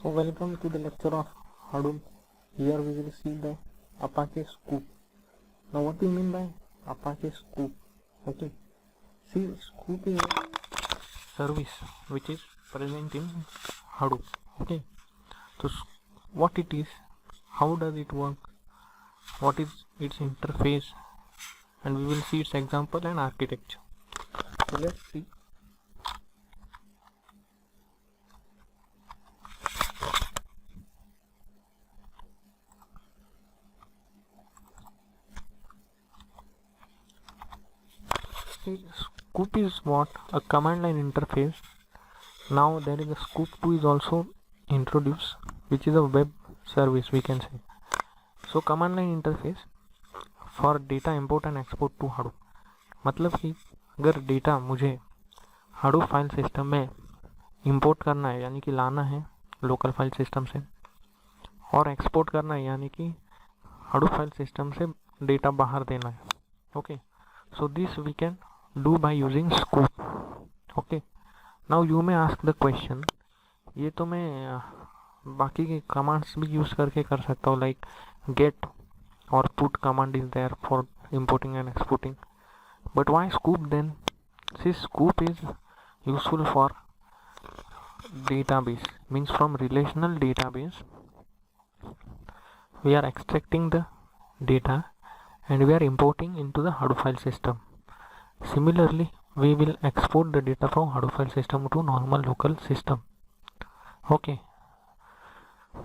So welcome to the lecture of Hadoop. Here we will see the Apache Scoop. Now what do you mean by Apache Scoop? Okay. See, Scoop is a service which is present in Hadoop. Okay. So what it is, how does it work, what is its interface, and we will see its example and architecture. So let's see. Scoop is what? A command line interface. Now there is a Scoop 2 is also introduced, which is a web service, we can say. So command line interface for data import and export to Hadoop. मतलब कि अगर data मुझे Hadoop file system में import करना है, यानी कि लाना है लोकल फाइल सिस्टम से, और एक्सपोर्ट करना है यानी कि Hadoop फाइल सिस्टम से डेटा बाहर देना है. Okay, so this we can do by using Scoop. Okay, now you may ask the question, ये तो मैं बाकी के कमांड्स भी यूज़ करके कर सकता हूँ, लाइक गेट और put command is there for importing and exporting, but why Scoop then? See, Scoop is useful for database, means from relational database we are extracting the data and we are importing into the Hadoop file system. Similarly, we will export the data from Hadoop file system to normal local system. Okay,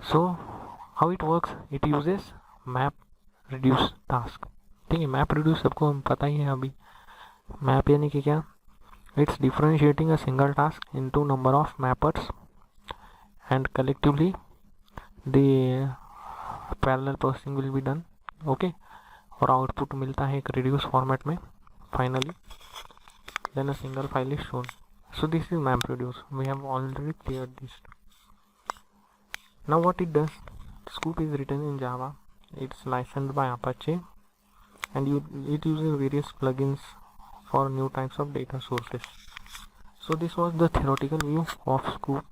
so how it works? It uses map reduce task. ठीक है, map reduce सबको हम पता ही है. अभी map यानी कि क्या? It's differentiating a single task into number of mappers and collectively the parallel processing will be done. Okay, और आउटपुट मिलता है एक reduce format में finally. Then a single file is shown. So this is MapReduce. We have already cleared this. Now what it does? Scoop is written in Java. It's licensed by Apache, and it uses various plugins for new types of data sources. So this was the theoretical view of Scoop.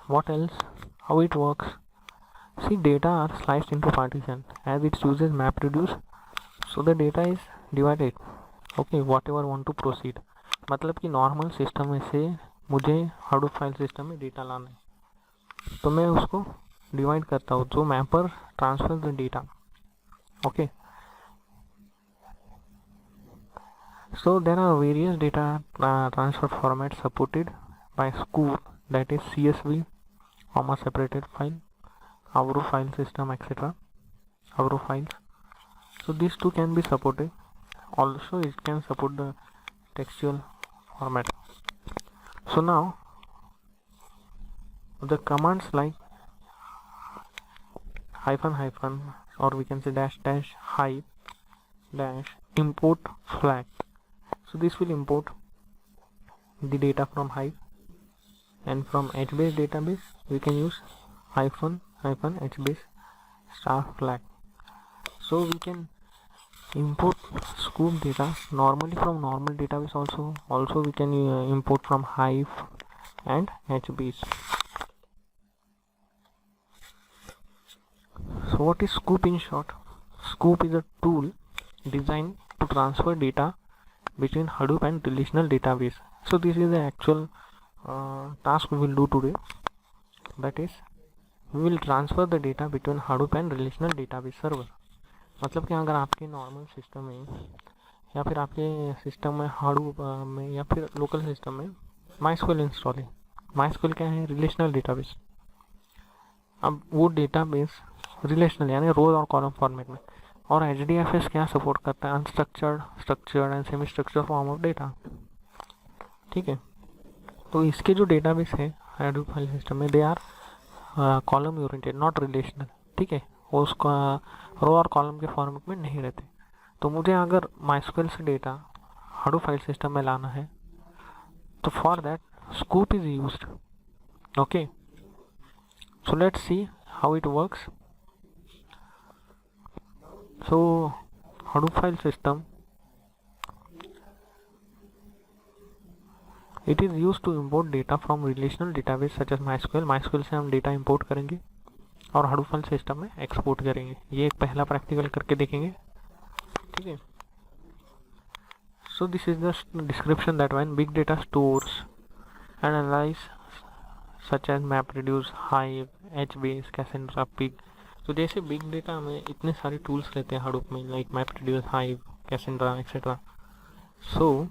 What else? How it works? See, data are sliced into partition as it uses MapReduce. So the data is divided. Okay, whatever want to proceed, मतलब कि normal system में से मुझे Hadoop file system में data लाना है, तो मैं उसको डिवाइड करता हूँ. जो mapper transfer the data. Okay, so there are various data transfer format supported by Scoop, that is CSV, comma separated file, Avro file system, etcetera, Avro files. So these two can be supported. Also it can support the textual format. So now the commands like hyphen hyphen, or we can say dash dash hype dash import flag. So this will import the data from Hive, and from HBase database we can use hyphen hyphen HBase star flag. So we can import Scoop data normally from normal database. Also we can import from Hive and HBase. So what is Scoop in short? Scoop is a tool designed to transfer data between Hadoop and relational database. So this is the actual task we will do today, that is we will transfer the data between Hadoop and relational database server. मतलब कि अगर आपके normal system में या फिर आपके system में Hadoop में या फिर लोकल सिस्टम में MySQL इंस्टॉल है. MySQL क्या है? Relational database. अब वो डेटाबेस रिलेशनल यानी रोज और कॉलम फॉर्मेट में, और HDFS क्या सपोर्ट करता है? Unstructured, structured and semi structured form of data. ठीक है, तो इसके जो डेटाबेस है Hadoop फाइल सिस्टम में, they are column oriented, not relational. ठीक है, वो उसका रो और कॉलम के फॉर्मेट में नहीं रहते. तो मुझे अगर MySQL से डेटा Hadoop फाइल सिस्टम में लाना है, तो for that Scoop is used. Okay, so let's see how it works. So Hadoop file system it is use to import data from relational database such as MySQL. MySQL से हम data import करेंगे और Hadoop file system में export करेंगे। ये एक पहला practical करके देखेंगे, ठीक है। So this is the description that when big data stores and analyse such as map reduce, hive, H base, Cassandra, pig. तो जैसे बिग डेटा में इतने सारे टूल्स रहते हैं हडूप में, like map reduce, hive, Cassandra etcetera. So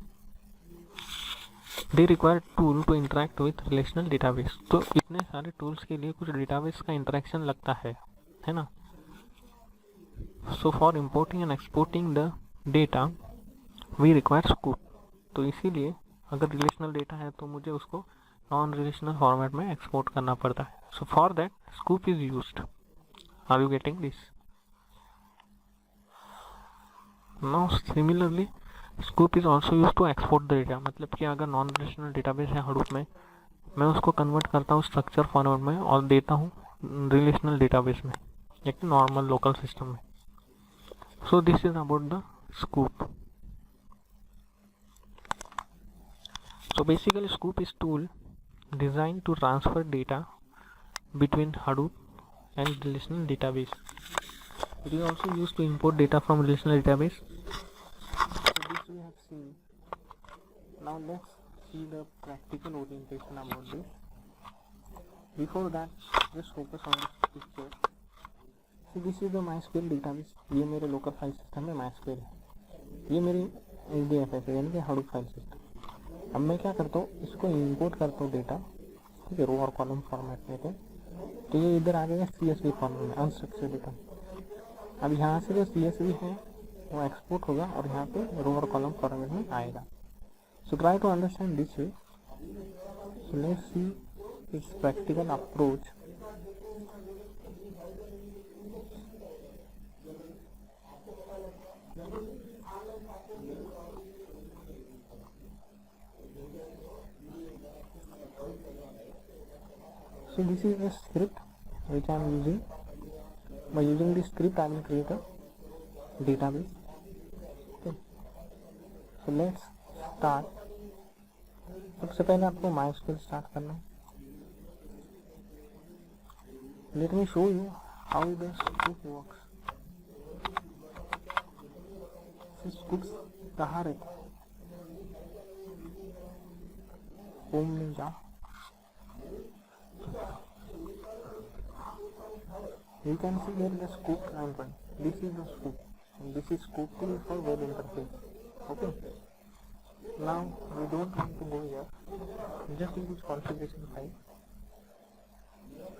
they require tool to interact with relational database. तो इतने सारे टूल्स के लिए कुछ डेटाबेस का इंटरेक्शन लगता है ना। So for importing and exporting the data we require Sqoop. तो इसीलिए अगर रिलेशनल डेटा है तो मुझे उसको नॉन रिलेशनल फॉर्मेट में एक्सपोर्ट करना पड़ता है। So for that Sqoop is used. Are you getting this? Now similarly Sqoop is also use to export the data. मतलब कि अगर नॉन रिलेशनल डेटाबेस है हडूप में, मैं उसको कन्वर्ट करता हूँ स्ट्रक्चर फॉर्मेट में और देता हूँ रिलेशनल डेटाबेस में, एक नॉर्मल लोकल सिस्टम में। सो this is about the scoop. So basically Scoop is tool designed to transfer data between Hadoop and relational database. It is also used to import data from relational database. So this we have seen. Now let's see the practical orientation about this. Before that, just focus on this picture. So this is the MySQL database. ये मेरे local file system में MySQL है। ये मेरी HDFS है, यानी कि Hadoop file system. अब मैं क्या करता हूँ, इसको इंपोर्ट करता हूँ डेटा, ठीक है, रो और कॉलम फॉर्मेट में। तो ये इधर आ गया CSV फॉर्मेट में, अनस्ट्रक्चर्ड डेटा। अब यहाँ से जो CSV है वो एक्सपोर्ट होगा और यहाँ पे रो और कॉलम फॉर्मेट में आएगा। So try to understand this way. So let's see its practical approach. So this is the script which I am using. By using this script I will create a database. Okay. So let's start. सबसे पहले आपको MySQL start करना है। Let me show you how the scoop works. Scoops कहाँ रहते हैं? Home में जाओ। You can see here the scoop endpoint. This is the scoop. And this is scoop tool for web interface. Okay. Now we don't want to go here. Just use configuration file.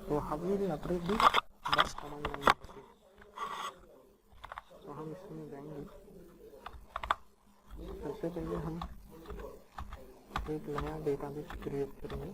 So how will we operate this? That's command line interface. So हम इसमें जाएंगे। सबसे पहले हम एक नया database create करेंगे।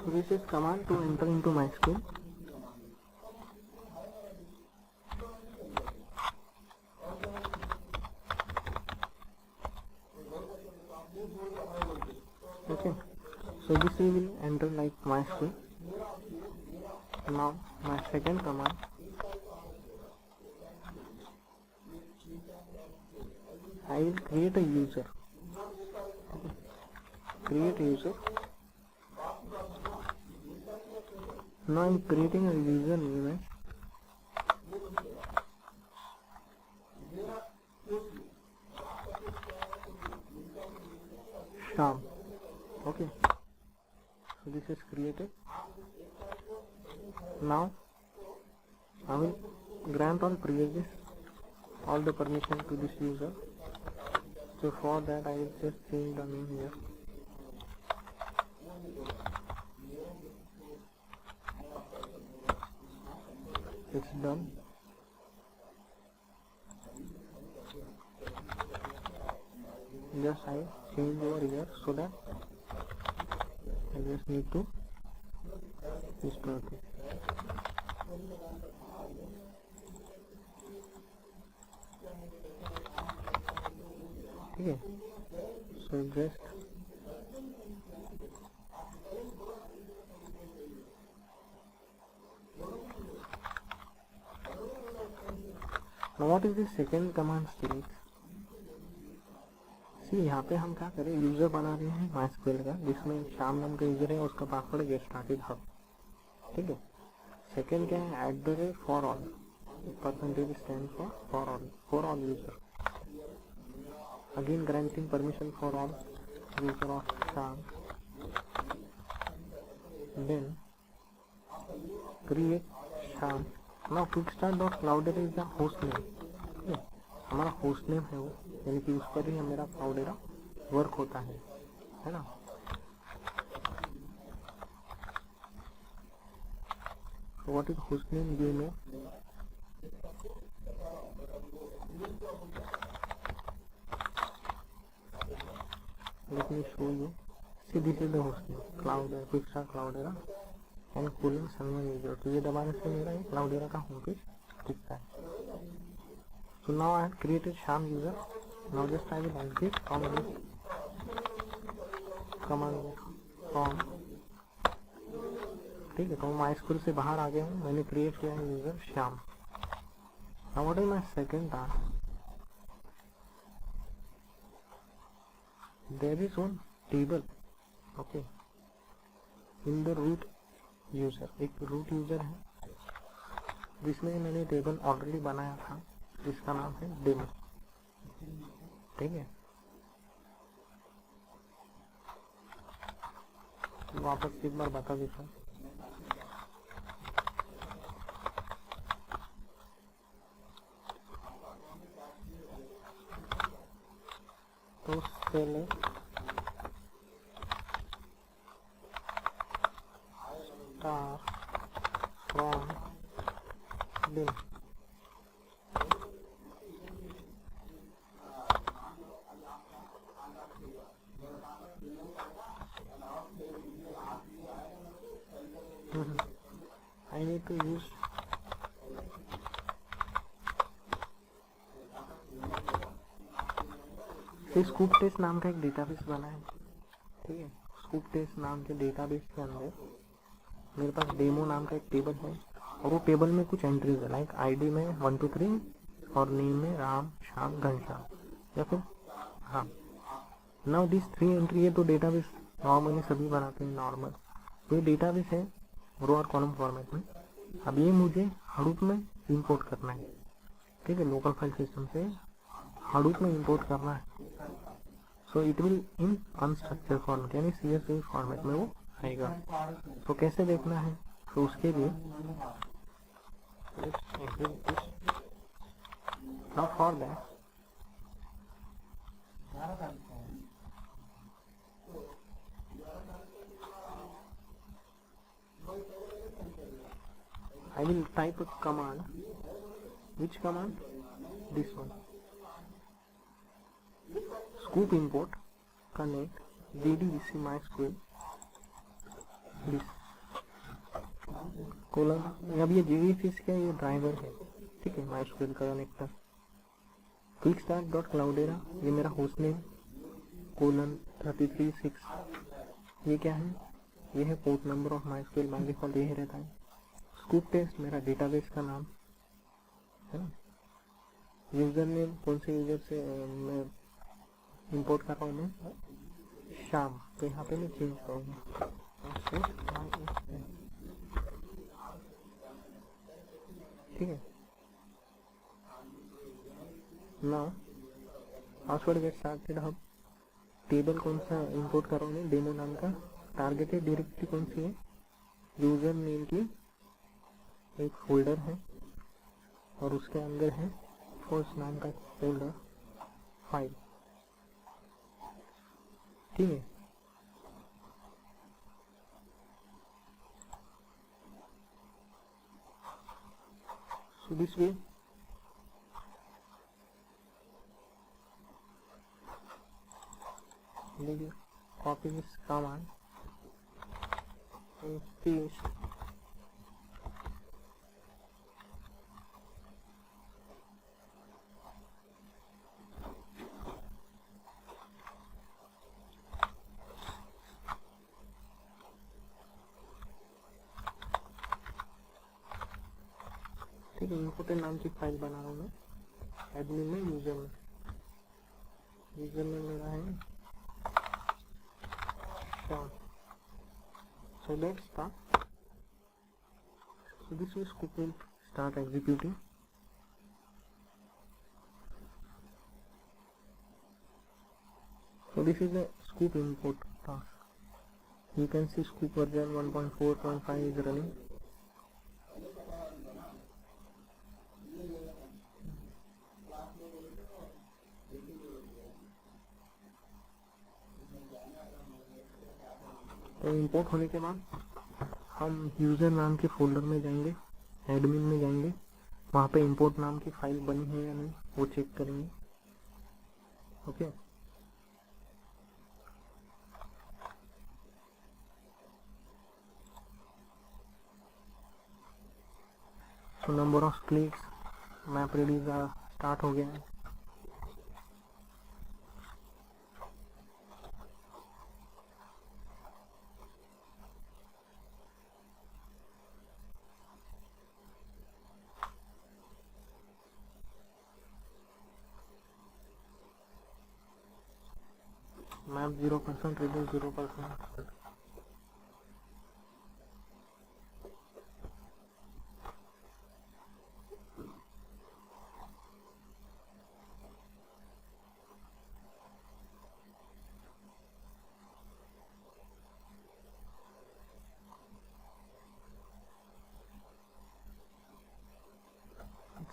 So this is command to enter into MySQL. Okay, so this we will enter like MySQL. Now my second command, I will create a user. Okay. Create a user. Now I am creating a user name. Sham. Okay. So this is created. Now I will grant all privileges, all the permission to this user. So for that I will just change the name here. It's done. Just I change over here so that I just need to restore it. ठीक है। So just what is the second command state. See यहाँ पे हम क्या करें, user बना रहे हैं MySQL का जिसमें श्याम नाम का यूजर है, उसका पासवर्ड गेट स्टार्टेड हब, ठीक है। सेकेंड क्या है, @ for all, percentage stand for all user, again granting permission for all user of schema, then create schema. Now quickstart.cloudera is the host name, हमारा होस्ट नेम है वो, यानी कि उस पर ही मेरा क्लाउडेरा वर्क होता है ना। What is host name, you know, let me show you. See this is the host name क्लाउडेरा, quickstart क्लाउडेरा and cooling server user. तो ये दबाने से मेरा ये क्लाउडेरा का होम पेज दिखता है। So now I have created Sham user. Now just I will exit from this command from, ठीक है। तो MySQL से बाहर आ गया हूँ, मैंने क्रिएट किया है user Shyam. Now what is my second task? There is one table, okay, in the root user। एक root user है जिसमें मैंने टेबल ऑलरेडी बनाया था जिसका नाम है डेमो, ठीक है। वापस एक बार बता देता हूँ। तो पहले star from demo, I need to use Sqoop test नाम का एक डेटाबेस बना है, ठीक है। स्कूप टेस्ट नाम के डेटाबेस के अंदर मेरे पास डेमो नाम का एक टेबल है, और वो टेबल में कुछ एंट्रीज है, लाइक आईडी में 1 2 3 और नेम में राम श्याम घनश्याम, या फिर हाँ। नाउ दिस 3 एंट्री है, तो डेटाबेस नॉर्मली सभी बनाते हैं नॉर्मल। तो ये डेटाबेस है रो और कॉलम फॉर्मेट में। अब ये मुझे हडूप में इंपोर्ट करना है, ठीक है। लोकल फाइल सिस्टम से हडूप में इंपोर्ट करना है। So it will in unstructured format, यानी CSV फॉर्मेट में वो आएगा। तो कैसे देखना है, तो उसके लिए now for that I will type a command. Which command? This one. Scoop import connect DDBC MySQL this colon. अब ये JDBC का ये ड्राइवर है, ठीक है, MySQL का कनेक्टर। quickstart.cloudera ये मेरा होस्ट नेम कोलन 336, ये क्या है, ये है port number of MySQL, by default यही रहता है। स्कूप टेस्ट मेरा डेटाबेस का नाम है ना। यूजर नेम कौन से यूजर से मैं इंपोर्ट कर रहा हूँ, मैं श्याम, तो यहाँ पे मैं चेंज करूँगा, ठीक है। ना password get started hub, table कौन सा इंपोर्ट कर रहा हूँ मैं, डेमो नाम का। टारगेटेड डायरेक्टरी कौन सी है, यूजर नेम की एक फोल्डर है, और उसके अंदर है फर्स्ट नाम का फोल्डर फाइल, ठीक है। So this way copy this command and paste ठीक है, इम्पोर्टेंट नाम की फाइल बना रहा हूँ मैं एडमिन में, यूजर में मेरा है start. So let's start. So this is scoop will start executing. So this is the scoop import task. You can see scoop version 1.4.5 is running. तो इंपोर्ट होने के बाद हम यूज़र नाम के फोल्डर में जाएंगे, एडमिन में जाएंगे, वहाँ पे इंपोर्ट नाम की फाइल बनी है या नहीं वो चेक करेंगे. Okay. So number of clicks, map ready start हो गया है. Map 0%, review 0%.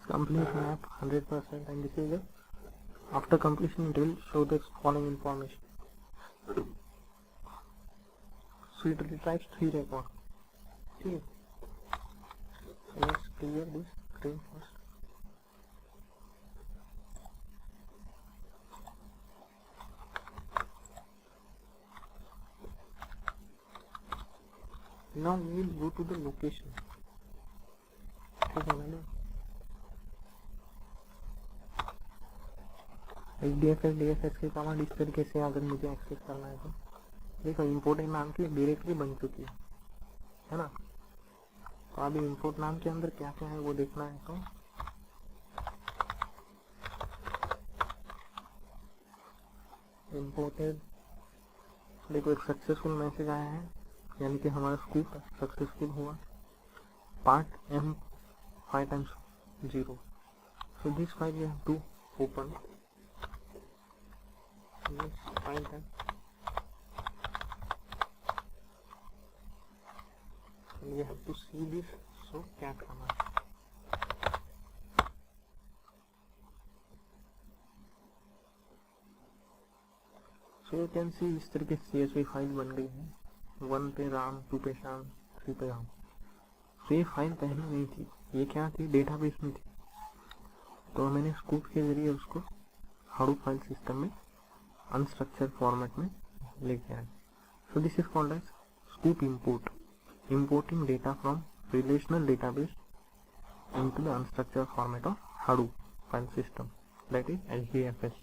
Complete map 100%, and this is the after completion it will show the following information. So it retrieves 3 records. Okay. So let's clear this screen first. Now we will go to the location. Okay, HDFS के command इस तरीके से अगर मुझे access करना है तो देखो इम्पोर्टेंट नाम की डायरेक्टरी बन चुकी है ना. तो अभी इम्पोर्ट नाम के अंदर क्या क्या है वो देखना है. तो इम्पोर्टेड, देखो एक सक्सेसफुल मैसेज आया है, यानी कि हमारा स्कूप सक्सेसफुल हुआ. Part M 5 times 0. So this file you have to open. Let's find that. And we have to see this. So cat command. So you can see इस तरीके से CSV फाइल बन गई है. 1 पे राम, 2 पे श्याम, 3 पे राम. तो ये फाइल पहले नहीं थी, ये क्या थी, डेटाबेस में थी. तो मैंने स्कूप के जरिए उसको हाडूप फाइल सिस्टम में अनस्ट्रक्चर्ड फॉर्मेट में लेके आए. So this is called as Sqoop import, importing data from relational database into the unstructured format of Hadoop file system, that is HDFS.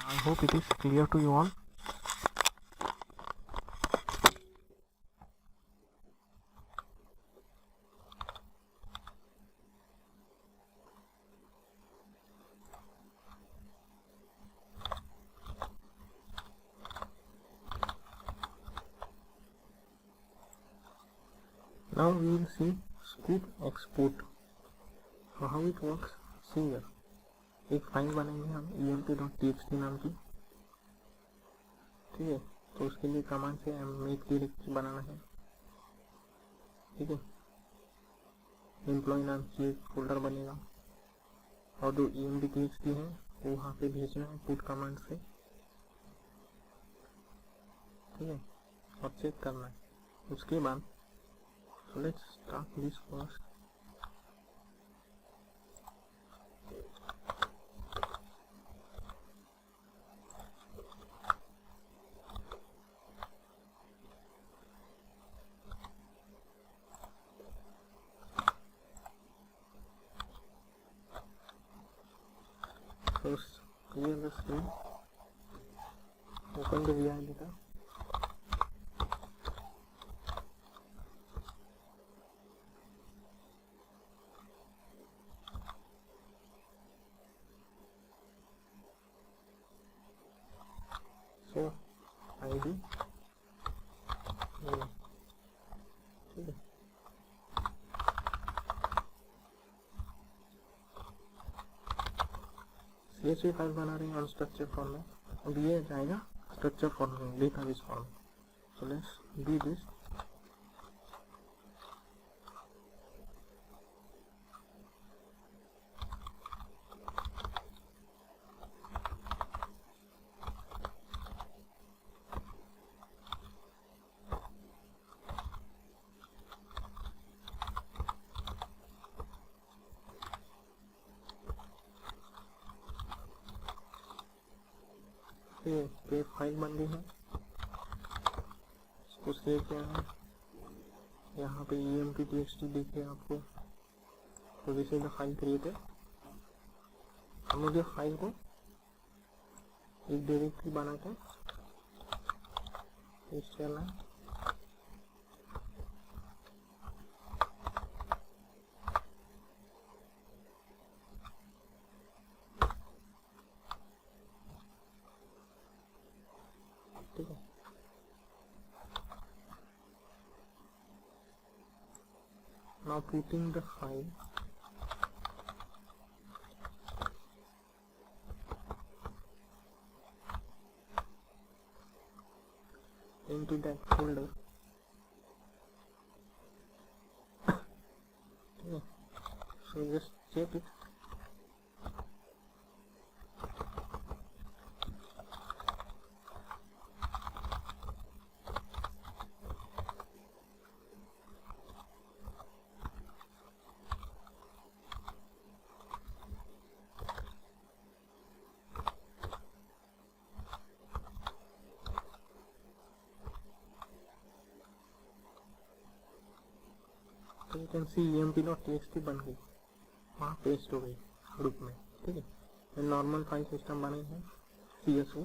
I hope it is clear to you all. Now we will see scoop export. So how it works? See here. एक file बनाएंगे हम emp.txt नाम की. ठीक है, तो उसके लिए कमांड से मेक डायरेक्टरी बनाना है. ठीक है, एम्प्लॉय नाम की एक फोल्डर बनेगा और जो emp.txt है वो वहाँ पे भेजना है पुट कमांड से. ठीक है, और चेक करना है. उसके बाद so let's start this first. First clear the screen, open the VI data. CSV file बना रहे हैं अनस्ट्रक्चर फॉर्म में, अब ये जाएगा स्ट्रक्चर फॉर्म में, database form. So let's do this. ये फाइल बन गई है, इसको सेव किया है। यहाँ पे empty.txt दिखे आपको, तो this is the file created. अब मुझे फाइल को एक डायरेक्टरी बना के पेस्ट करना है। ठीक है, now putting the file into that folder। ठीक है, so just check it। तो यू कैन सी emp.txt बन गई, वहाँ पेस्ट हो गई ग्रुप में। ठीक है, ये नॉर्मल फाइल सिस्टम बने हैं CSV।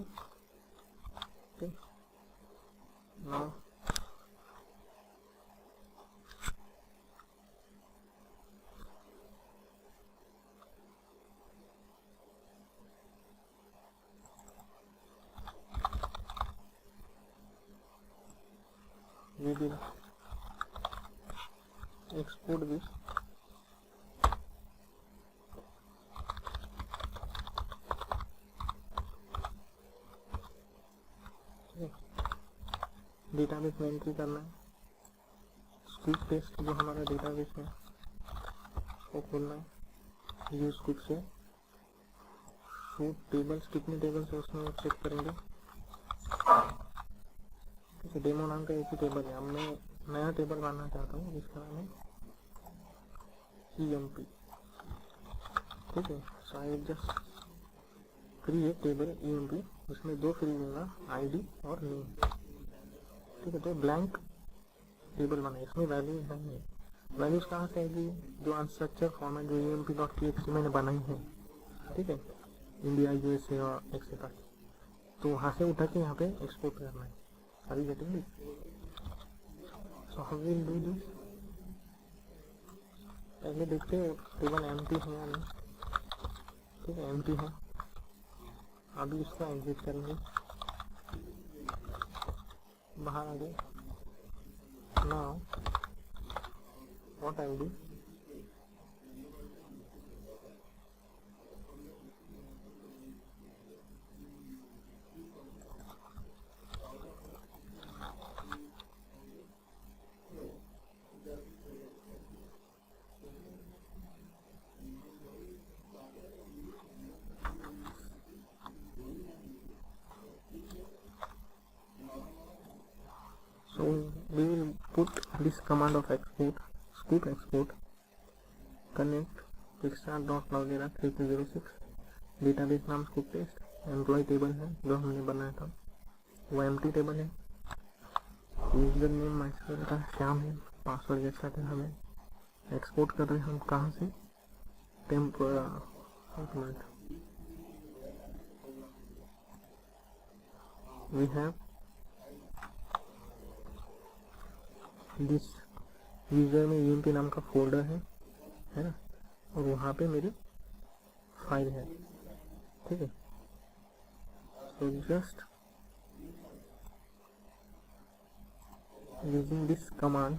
ठीक, now we will export this। Database में एंट्री करना है, क्विक टेस्ट जो हमारा डेटाबेस है उसको खोलना है। यूज क्विक से शो टेबल्स, कितने टेबल्स है उसमें चेक करेंगे। जैसे डेमो नाम का एक ही टेबल है, अब मैं नया टेबल बनाना चाहता हूँ जिसका नाम है EMP। ठीक है, so I will just create table EMP, उसमें दो फील्ड दूंगा, ID और नेम। ठीक है, तो ब्लैंक टेबल बना, इसमें वैल्यू नहीं है। वैल्यूज कहाँ से आएगी, जो अनस्ट्रक्चर फॉर्मेट जो emp.txt मैंने बनाई है। ठीक है, इंडिया, USA और एक्सेट्रा, तो वहाँ से उठा के यहाँ पे एक्सपोर्ट करना है। Are you getting this? So how will do this? पहले देखते हैं टेबल एम्प्टी है या नहीं। ठीक है, एम्प्टी है। अभी इसको एग्जिट करेंगे, बाहर आ गए। Now what I will do, so we will put this command of export, scoop export connect pixar.logera 3206 database नाम scoop टेस्ट, एम्प्लॉय टेबल है जो हमने बनाया था, वो एम्प्टी टेबल है। यूजर नेम माइस्क्वेल का श्याम है, पासवर्ड जैसा था। हमें एक्सपोर्ट कर रहे हैं हम कहाँ से, टेम्प, एक minute, we have this user में UMP नाम का फोल्डर है ना, और वहाँ पे मेरी फाइल है। ठीक है, so just using this command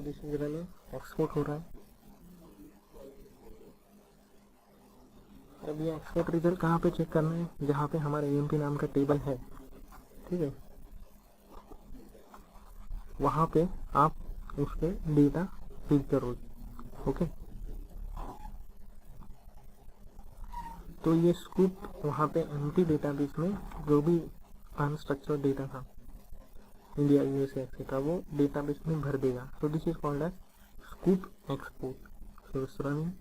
this is running, export हो रहा है। अब ये एक्सपोर्ट रिजल्ट कहाँ पे चेक करना है, जहाँ पे हमारे AMP नाम का टेबल है, ठीक है, वहाँ पे आप उस पर डेटा फीड करोगे। ओके, तो ये स्कूप वहाँ पे एम्प्टी डेटाबेस में जो भी अनस्ट्रक्चर्ड डेटा था इंडिया, USA एक्सेट्रा, वो डेटाबेस में भर देगा। तो this is called as Sqoop export. So it's running.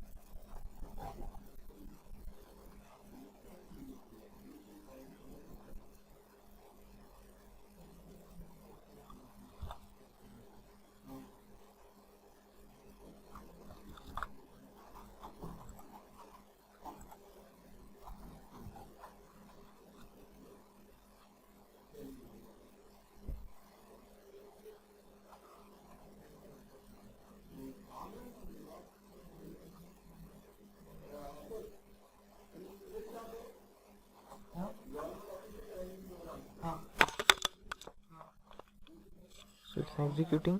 So it's executing.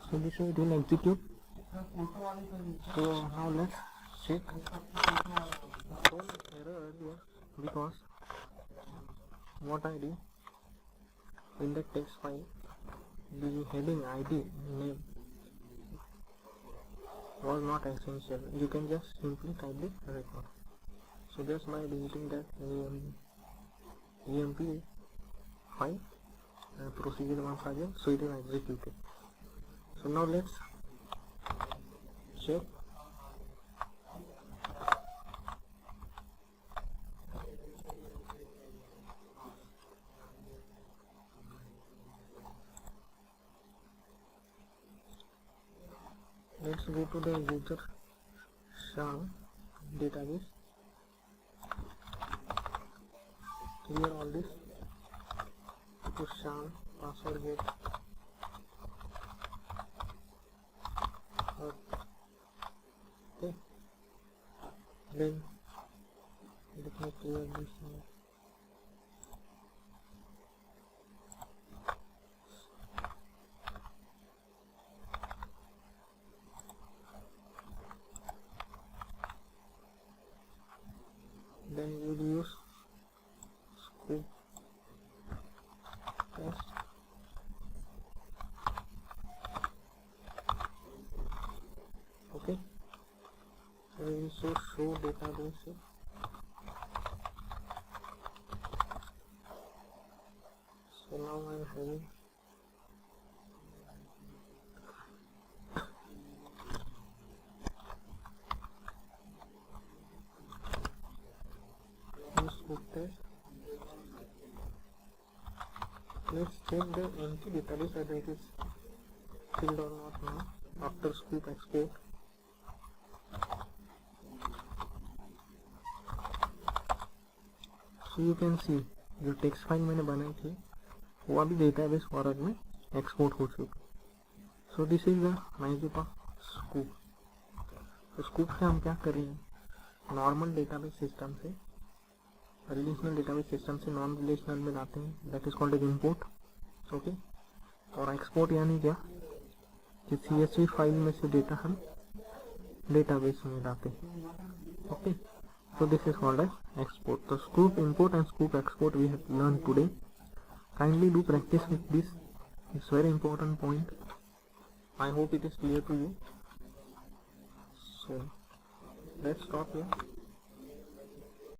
So this will execute. So now let's check. So error earlier because what I did in the text file, the heading ID name was not essential. You can just simply type the record. So just by deleting that EMP file and procedure once again, so it is executed. So now let's check. Let's go to the user SHAN database. Clear all this. To SHAN password get. Okay. Then let me clear this now. Then you will use scoop test. Okay, so we will show database. So now I am having scoop test. Let's check the empty database whether it is filled or not now after scoop export. So you can see जो text file मैंने बनाई थी वो अभी database format में export हो चुकी। So this is the magic of Sqoop. तो स्कूप से हम क्या करेंगे, नॉर्मल डेटाबेस सिस्टम से रिलेशनल डेटाबेस सिस्टम से नॉन रिलेशनल में लाते हैं, that is called as import. Okay, और एक्सपोर्ट यानी क्या कि CSV फाइल में से डेटा हम डेटाबेस में लाते हैं। Okay, so this is called as export. The scoop import and scoop export we have learned today. Kindly do practice with this. It's very important point. I hope it is clear to you. So let's stop here.